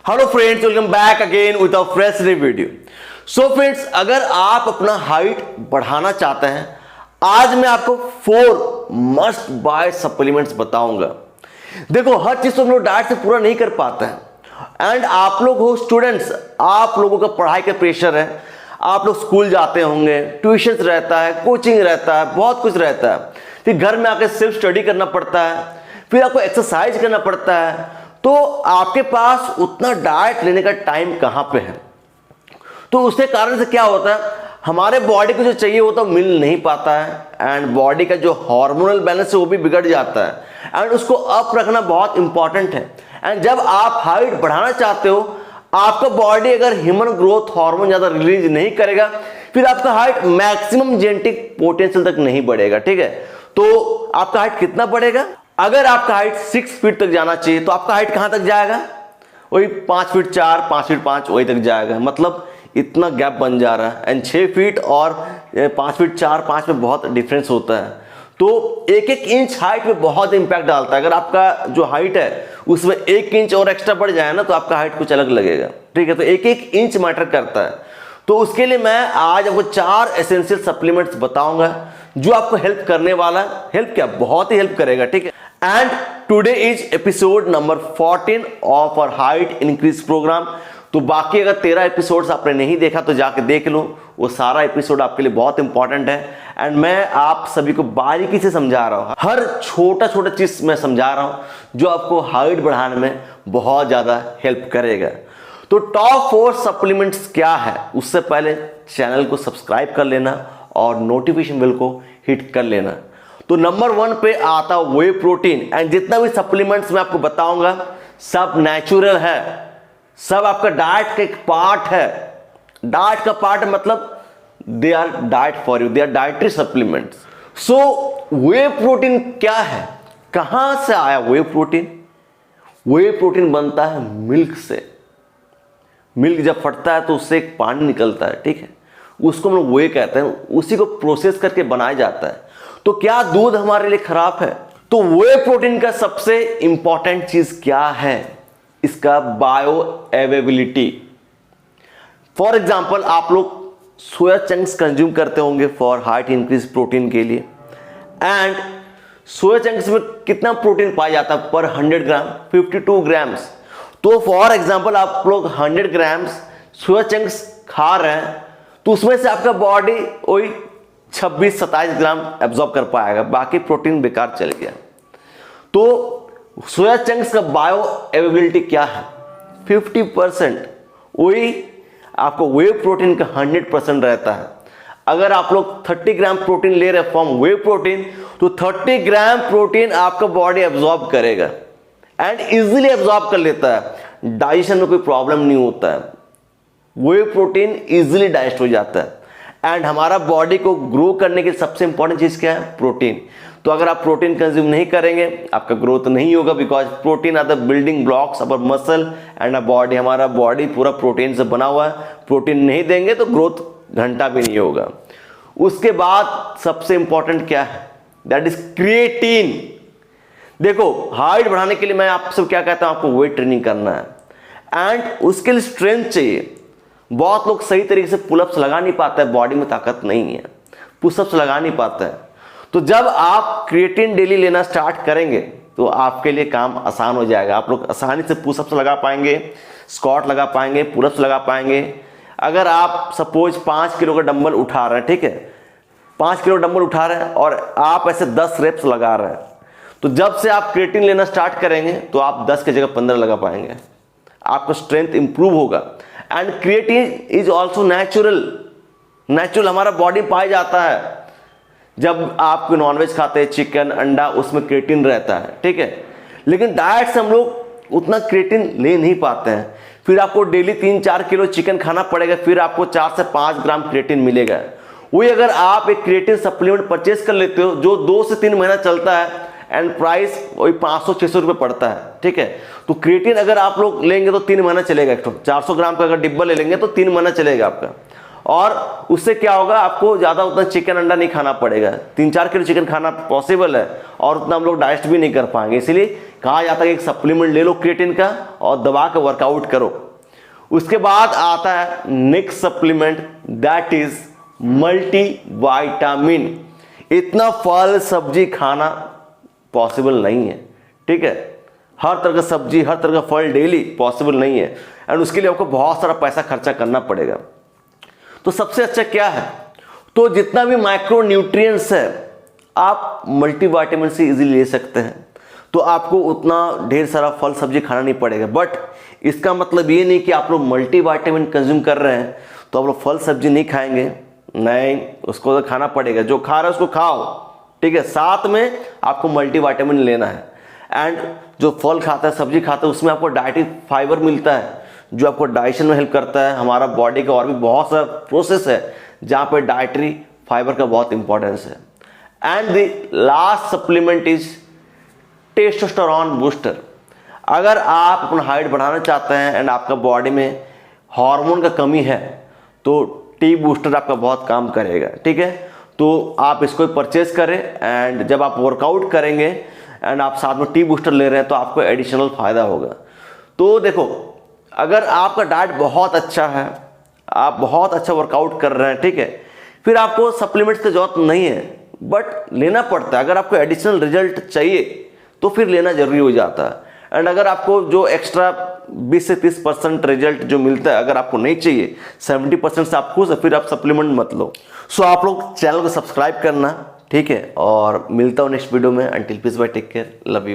Hello friends, welcome back again with a fresh video. So friends, अगर आप अपना height बढ़ाना चाहते हैं, आज मैं आपको 4 मस्ट बाय सप्लीमेंट्स बताऊंगा। देखो, हर चीज तो हम लोग डाइट से पूरा नहीं कर पाते हैं एंड आप लोग हो स्टूडेंट्स, आप लोगों का पढ़ाई का प्रेशर है, आप लोग स्कूल जाते होंगे, ट्यूशन रहता है, कोचिंग रहता है, बहुत कुछ रहता है, फिर घर में आकर सेल्फ स्टडी करना पड़ता है, फिर आपको एक्सरसाइज करना पड़ता है, तो आपके पास उतना डाइट लेने का टाइम कहां पे है। तो उसके कारण से क्या होता है, हमारे बॉडी को जो चाहिए वो तो मिल नहीं पाता है एंड बॉडी का जो हार्मोनल बैलेंस है वो भी बिगड़ जाता है एंड उसको अप रखना बहुत इंपॉर्टेंट है। एंड जब आप हाइट बढ़ाना चाहते हो, आपका बॉडी अगर ह्यूमन ग्रोथ हार्मोन ज्यादा रिलीज नहीं करेगा, फिर आपका हाइट मैक्सिमम जेनेटिक पोटेंशियल तक नहीं बढ़ेगा। ठीक है, तो आपका हाइट कितना बढ़ेगा? अगर आपका हाइट 6 फीट तक जाना चाहिए तो आपका हाइट कहां तक जाएगा? वही 5 फीट 4, 5 फीट 5 वही तक जाएगा। मतलब इतना गैप बन जा रहा है एंड 6 फीट और 5 फीट 4, 5 में बहुत डिफरेंस होता है। तो 1-1 इंच हाइट में बहुत इंपैक्ट डालता है। अगर आपका जो हाइट है उसमें 1 इंच और एक्स्ट्रा बढ़ जाए ना, तो आपका हाइट कुछ अलग लगेगा। ठीक है, तो 1-1 इंच मैटर करता है। तो उसके लिए मैं आज आपको 4 एसेंशियल सप्लीमेंट्स बताऊंगा जो आपको हेल्प करने वाला है। हेल्प क्या, बहुत ही हेल्प करेगा। ठीक है, and today is episode number 14 of our height increase programme. तो बाकी अगर 13 एपिसोड्स आपने नहीं देखा तो जाके देख लो, वो सारा एपिसोड आपके लिए बहुत इंपॉर्टेंट है एंड मैं आप सभी को बारीकी से समझा रहा हूं। हर छोटा छोटा चीज मैं समझा रहा हूं जो आपको हाइट बढ़ाने में बहुत ज्यादा हेल्प करेगा। तो टॉप 4 सप्लीमेंट्स क्या है, उससे पहले चैनल को सब्सक्राइब कर लेना और नोटिफिकेशन बेल को हिट कर लेना। तो नंबर 1 पे आता वे प्रोटीन एंड जितना भी सप्लीमेंट्स मैं आपको बताऊंगा सब नेचुरल है, सब आपका डाइट का एक पार्ट है। डाइट का पार्ट मतलब they are diet for you, they are dietary supplements. So whey protein क्या है, कहां से आया वे प्रोटीन? वे प्रोटीन बनता है मिल्क से। मिल्क जब फटता है तो उससे एक पानी निकलता है। ठीक है, उसको हम लोग वे कहते हैं, उसी को प्रोसेस करके बनाया जाता है। तो क्या दूध हमारे लिए खराब है? तो वे प्रोटीन का सबसे इंपॉर्टेंट चीज क्या है? इसका बायो अवेलेबिलिटी। फॉर एग्जाम्पल, आप लोग सोया चंक्स कंज्यूम करते होंगे फॉर हाइट इंक्रीज प्रोटीन के लिए एंड सोया चंक्स में कितना प्रोटीन पाया जाता है पर 100 ग्राम? 52 ग्राम्स। तो फॉर एग्जाम्पल आप लोग 100 ग्राम्स सोया चंक्स खा रहे हैं तो उसमें से आपका बॉडी वही 26-27 ग्राम एब्जॉर्ब कर पाएगा, बाकी प्रोटीन बेकार चल गया। तो सोया चंक्स का बायो अवेलेबिलिटी क्या है? 50%। वही आपको वे प्रोटीन का 100% रहता है। अगर आप लोग 30 ग्राम प्रोटीन ले रहे फ्रॉम वे प्रोटीन तो 30 ग्राम प्रोटीन आपका बॉडी एब्जॉर्ब करेगा एंड इजीली एब्जॉर्ब कर लेता है। डाइजेशन में कोई प्रॉब्लम नहीं होता है, वे प्रोटीन इजीली डाइजेस्ट हो जाता है एंड हमारा बॉडी को ग्रो करने की सबसे इंपॉर्टेंट चीज क्या है? प्रोटीन। तो अगर आप प्रोटीन कंज्यूम नहीं करेंगे आपका ग्रोथ नहीं होगा, because protein are the building blocks of muscle and a body. हमारा बॉडी पूरा प्रोटीन से बना हुआ है, प्रोटीन नहीं देंगे तो ग्रोथ घंटा भी नहीं होगा। उसके बाद सबसे इंपॉर्टेंट क्या है? That is creatine. देखो, हाइट बढ़ाने के लिए मैं आपसे क्या कहता हूं, आपको वेट ट्रेनिंग करना है एंड उसके लिए स्ट्रेंथ चाहिए। बहुत लोग सही तरीके से पुलअप्स लगा नहीं पाते हैं, बॉडी में ताकत नहीं है, पुशअप्स लगा नहीं पाते हैं। तो जब आप क्रिएटिन डेली लेना स्टार्ट करेंगे तो आपके लिए काम आसान हो जाएगा। आप लोग आसानी से पुशअप्स लगा पाएंगे, स्क्वाट लगा पाएंगे, पुलअप्स लगा पाएंगे। अगर आप सपोज 5 किलो का डंबल उठा रहे हैं, ठीक है, 5 किलो डंबल उठा रहे हैं और आप ऐसे 10 रेप्स लगा रहे हैं, तो जब से आप क्रिएटिन लेना स्टार्ट करेंगे तो आप 10 की जगह 15 लगा पाएंगे, आपका स्ट्रेंथ इंप्रूव होगा। And creatine is also natural हमारा बॉडी में पाया जाता है। जब आप नॉनवेज खाते हैं, चिकन, अंडा, उसमें क्रिएटिन रहता है। ठीक है, लेकिन डाइट से हम लोग उतना क्रिएटिन ले नहीं पाते हैं। फिर आपको डेली 3-4 किलो चिकन खाना पड़ेगा, फिर आपको 4 से 5 ग्राम क्रिएटिन मिलेगा। वही अगर आप एक क्रिएटिन सप्लीमेंट परचेस कर लेते हो जो 2 से 3 महीना चलता है एंड प्राइस वही 500-600 रुपये पड़ता है। ठीक है, तो क्रिएटिन अगर आप लोग लेंगे तो 3 महीना चलेगा। 400 ग्राम का अगर डिब्बा ले लेंगे तो 3 महीना चलेगा आपका। और उससे क्या होगा, आपको ज़्यादा उतना चिकन अंडा नहीं खाना पड़ेगा। 3-4 किलो चिकन खाना पॉसिबल है और उतना हम लोग डाइजेस्ट भी नहीं कर पाएंगे। इसीलिए कहा जाता है कि एक सप्लीमेंट ले लो क्रिएटिन का और दबा के वर्कआउट करो। उसके बाद आता है next supplement, that is multivitamin. इतना फल सब्जी खाना पॉसिबल नहीं है, ठीक है। हर तरह का सब्जी, हर तरह का फल डेली पॉसिबल नहीं है एंड उसके लिए आपको बहुत सारा पैसा खर्चा करना पड़ेगा। तो सबसे अच्छा क्या है, तो जितना भी माइक्रो न्यूट्रिएंट्स है आप मल्टीविटामिन से इजीली ले सकते हैं। तो आपको उतना ढेर सारा फल सब्जी खाना नहीं पड़ेगा। बट इसका मतलब ये नहीं कि आप लोग मल्टीविटामिन कंज्यूम कर रहे हैं तो आप लोग फल सब्जी नहीं खाएंगे, नहीं, उसको तो खाना पड़ेगा। जो खा रहे हैं उसको खाओ, ठीक है। साथ में आपको मल्टीविटामिन लेना है एंड जो फल खाता है, सब्जी खाता है, उसमें आपको डाइटरी फाइबर मिलता है जो आपको डाइजेशन में हेल्प करता है। हमारा बॉडी का और भी बहुत सारा प्रोसेस है जहाँ पर डाइटरी फाइबर का बहुत इंपॉर्टेंस है। And the last supplement is testosterone booster. अगर आप अपना हाइट बढ़ाना चाहते हैं एंड आपका बॉडी में हार्मोन का कमी है तो टी बूस्टर आपका बहुत काम करेगा, ठीक है। तो आप इसको परचेज करें एंड जब आप वर्कआउट करेंगे एंड आप साथ में टी बूस्टर ले रहे हैं तो आपको एडिशनल फायदा होगा। तो देखो, अगर आपका डाइट बहुत अच्छा है, आप बहुत अच्छा वर्कआउट कर रहे हैं, ठीक है, फिर आपको सप्लीमेंट्स की जरूरत नहीं है, बट लेना पड़ता है। अगर आपको एडिशनल रिजल्ट चाहिए तो फिर लेना जरूरी हो जाता है। एंड अगर आपको जो एक्स्ट्रा 20 से 30% रिजल्ट जो मिलता है अगर आपको नहीं चाहिए, 70% से आप खुश है, फिर आप सप्लीमेंट मत लो। सो आप लोग चैनल को सब्सक्राइब करना, ठीक है। और मिलता हूँ नेक्स्ट वीडियो में। Until peace bye, take care, love you.